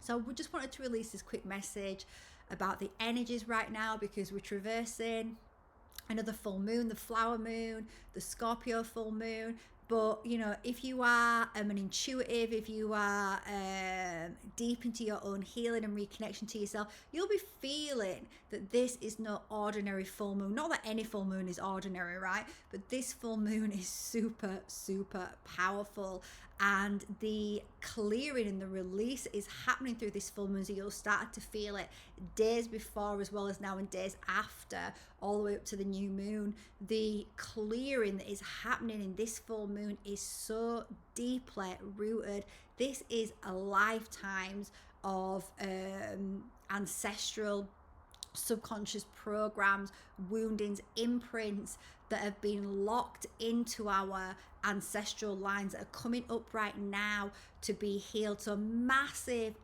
So we just wanted to release this quick message about the energies right now, because we're traversing another full moon, the flower moon, the Scorpio full moon. But if you are an intuitive, if you are deep into your own healing and reconnection to yourself, you'll be feeling that this is no ordinary full moon. Not that any full moon is ordinary, right? But this full moon is super, super powerful. And the clearing and the release is happening through this full moon. So you'll start to feel it days before as well as now, and days after, all the way up to the new moon. The clearing that is happening in this full moon is so deeply rooted. This is a lifetimes of ancestral subconscious programs, woundings, imprints that have been locked into our ancestral lines that are coming up right now to be healed. So massive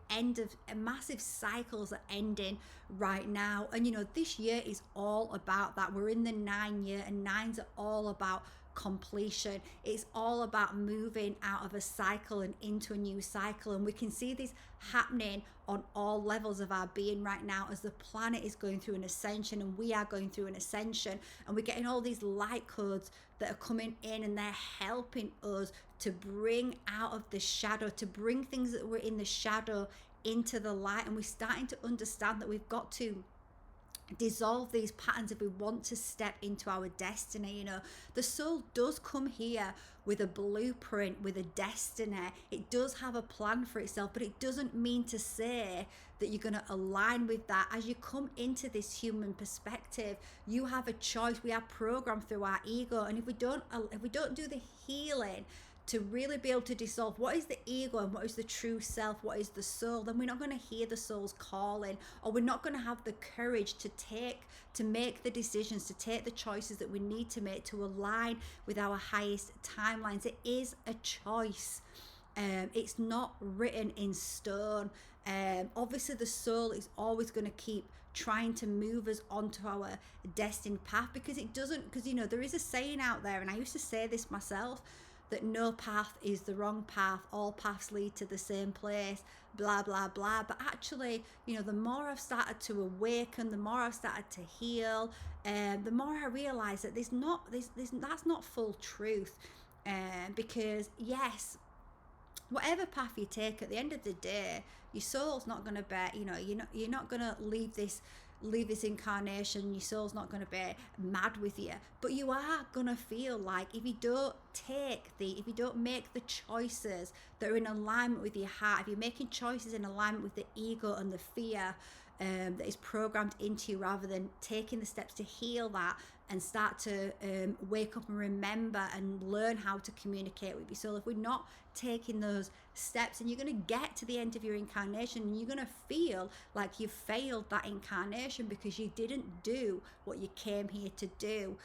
cycles are ending right now. And this year is all about that. We're in the 9 year, and 9s are all about completion. It's all about moving out of a cycle and into a new cycle. And we can see this happening on all levels of our being right now, as the planet is going through an ascension and we are going through an ascension, and we're getting all these light codes that are coming in, and they're helping us to bring out of the shadow, to bring things that were in the shadow into the light. And we're starting to understand that we've got to dissolve these patterns if we want to step into our destiny. The soul does come here with a blueprint, with a destiny. It does have a plan for itself, but it doesn't mean to say that you're going to align with that. As you come into this human perspective, you have a choice. We are programmed through our ego, and if we don't do the healing to really be able to dissolve what is the ego and what is the true self, what is the soul, then we're not going to hear the soul's calling, or we're not going to have the courage to make the decisions, to take the choices that we need to make to align with our highest timelines. It is a choice. It's not written in stone. Obviously the soul is always going to keep trying to move us onto our destined path, because there is a saying out there, and I used to say this myself, that no path is the wrong path, all paths lead to the same place, blah blah blah. But actually, the more I've started to awaken, the more I've started to heal, the more I realize that that's not full truth. Because yes, whatever path you take, at the end of the day, your soul's not going to bear, you're not going to leave this incarnation, your soul's not going to be mad with you, but you are going to feel like if you don't make the choices that are in alignment with your heart, if you're making choices in alignment with the ego and the fear that is programmed into you, rather than taking the steps to heal that and start to wake up and remember and learn how to communicate with your soul, if we're not taking those steps, and you're going to get to the end of your incarnation and you're going to feel like you've failed that incarnation because you didn't do what you came here to do.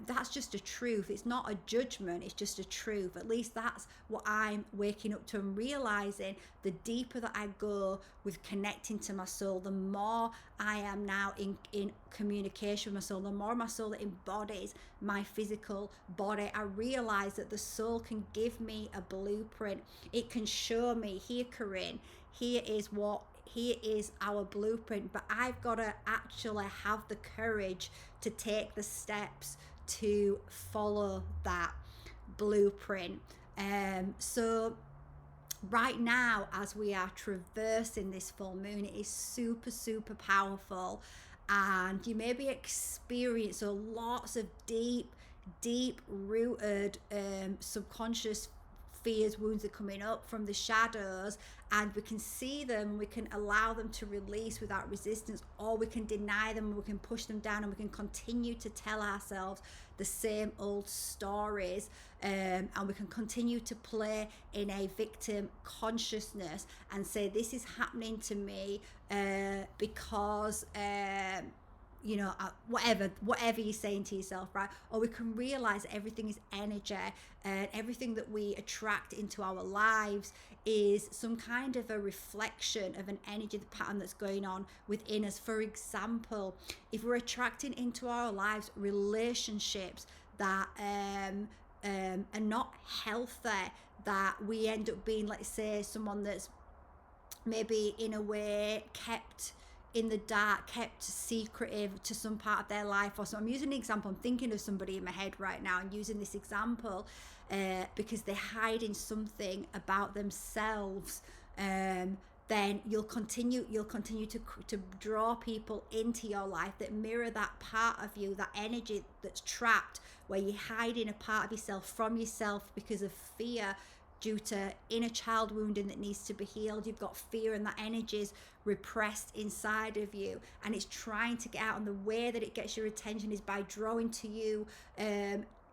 That's just a truth. It's not a judgment, it's just a truth. At least that's what I'm waking up to and realizing. The deeper that I go with connecting to my soul, the more I am now in communication with my soul, the more my soul embodies my physical body. I realize that the soul can give me a blueprint. It can show me, here Corinne, here is our blueprint, but I've got to actually have the courage to take the steps to follow that blueprint. So right now, as we are traversing this full moon, it is super, super powerful, and you may be experiencing lots of deep rooted subconscious fears, wounds are coming up from the shadows, and we can see them, we can allow them to release without resistance, or we can deny them, we can push them down, and we can continue to tell ourselves the same old stories, and we can continue to play in a victim consciousness and say, this is happening to me because whatever you're saying to yourself, right? Or we can realize that everything is energy, and everything that we attract into our lives is some kind of a reflection of an energy pattern that's going on within us. For example, if we're attracting into our lives relationships that are not healthy, that we end up being, let's say, someone that's maybe in a way kept in the dark, kept secretive to some part of their life. Or so I'm using an example, I'm thinking of somebody in my head right now and using this example because they're hiding something about themselves. Then you'll continue to draw people into your life that mirror that part of you, that energy that's trapped, where you're hiding a part of yourself from yourself because of fear, due to inner child wounding that needs to be healed. You've got fear, and that energy is repressed inside of you, and it's trying to get out. And the way that it gets your attention is by drawing to you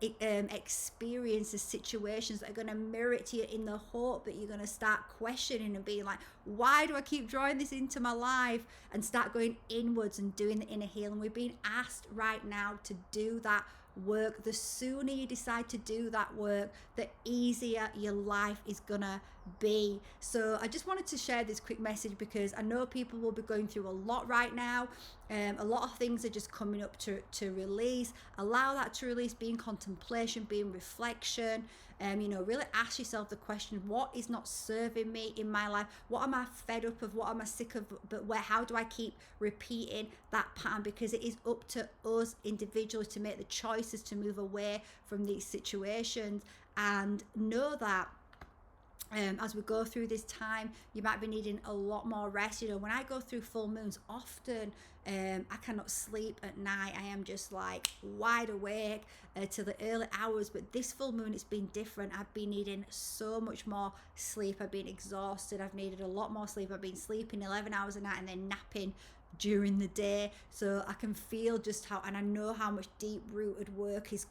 experiences, situations that are going to mirror it to you, in the hope that you're going to start questioning and being like, why do I keep drawing this into my life? And start going inwards and doing the inner healing. We're being asked right now to do that work. The sooner you decide to do that work, the easier your life is gonna be. So I just wanted to share this quick message because I know people will be going through a lot right now. A lot of things are just coming up to release. Allow that to release, be in contemplation, be in reflection. Really ask yourself the question, what is not serving me in my life? What am I fed up of? What am I sick of? But how do I keep repeating that pattern? Because it is up to us individually to make the choices to move away from these situations, and know that as we go through this time, you might be needing a lot more rest. When I go through full moons, often I cannot sleep at night. I am just like wide awake to the early hours. But this full moon, it's been different. I've been needing so much more sleep. I've been exhausted. I've needed a lot more sleep. I've been sleeping 11 hours a night and then napping during the day. So I can feel just how, and I know how much deep rooted work is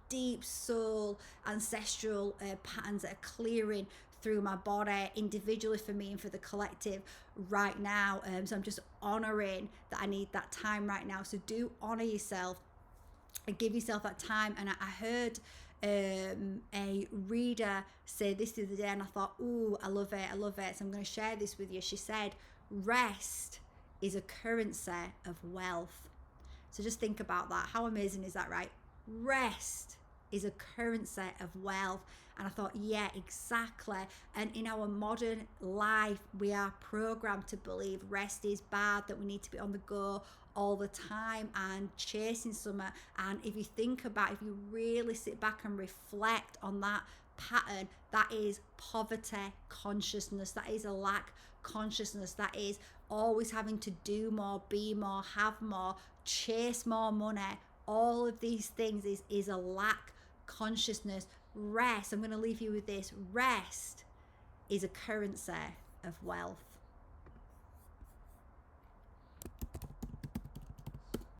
deep soul ancestral patterns that are clearing through my body individually for me and for the collective right now. So I'm just honoring that I need that time right now. So do honor yourself and give yourself that time. And I heard a reader say this the other day, and I thought, ooh, I love it. So I'm going to share this with you. She said, rest is a currency of wealth. So just think about that. How amazing is that, right? Rest is a currency of wealth. And I thought, yeah, exactly. And in our modern life, we are programmed to believe rest is bad, that we need to be on the go all the time and chasing summer. And if you think about, if you really sit back and reflect on that pattern, that is poverty consciousness, that is a lack consciousness, that is always having to do more, be more, have more, chase more money. All of these things is a lack consciousness. Rest, I'm going to leave you with this, rest is a currency of wealth.